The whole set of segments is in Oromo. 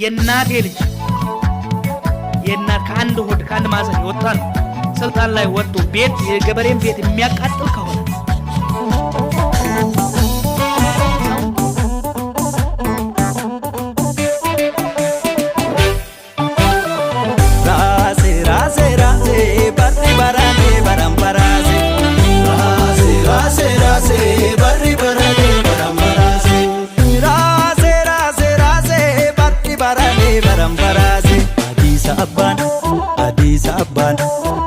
የእናቴ ልጅ ከአንድ ሆድ ከአንድ ማህፀን የወጣ ነው ስልጣን ላይ ወጥቶ ቤት የገበሬን ቤት የሚያቃጥል ከሆነ Abban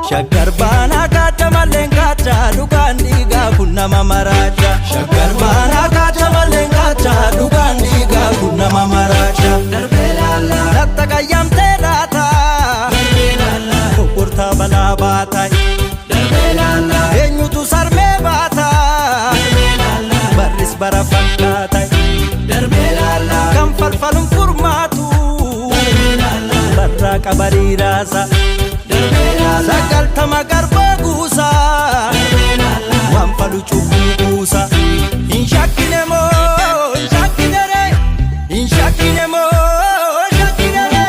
Shaggar bana kacha malen kacha dukan diga kunna mamaraja Shaggar bana kacha malen kacha dukan diga kunna mamaraja Darbelala Natta kayam terata Darbelala Kukurta bala batai Darbelala Enyutu sarme bata Darbelala Baris barafan katai Darbelala Kam falfalum furmatu Darbelala Barra kabari rasa Sagal tamagar bagusa Wan falu chukusa Inshakinemo Inshakinere Inshakinemo Inshakinere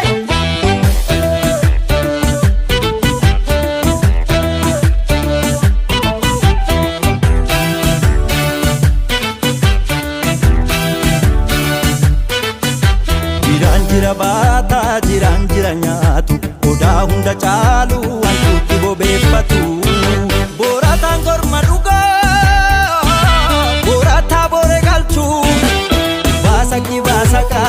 Jiran jira bata jiran jira nyatu Oda hunda chalu antuti bobefatu Borata gorma duga Borata bore galchu Basaki basaka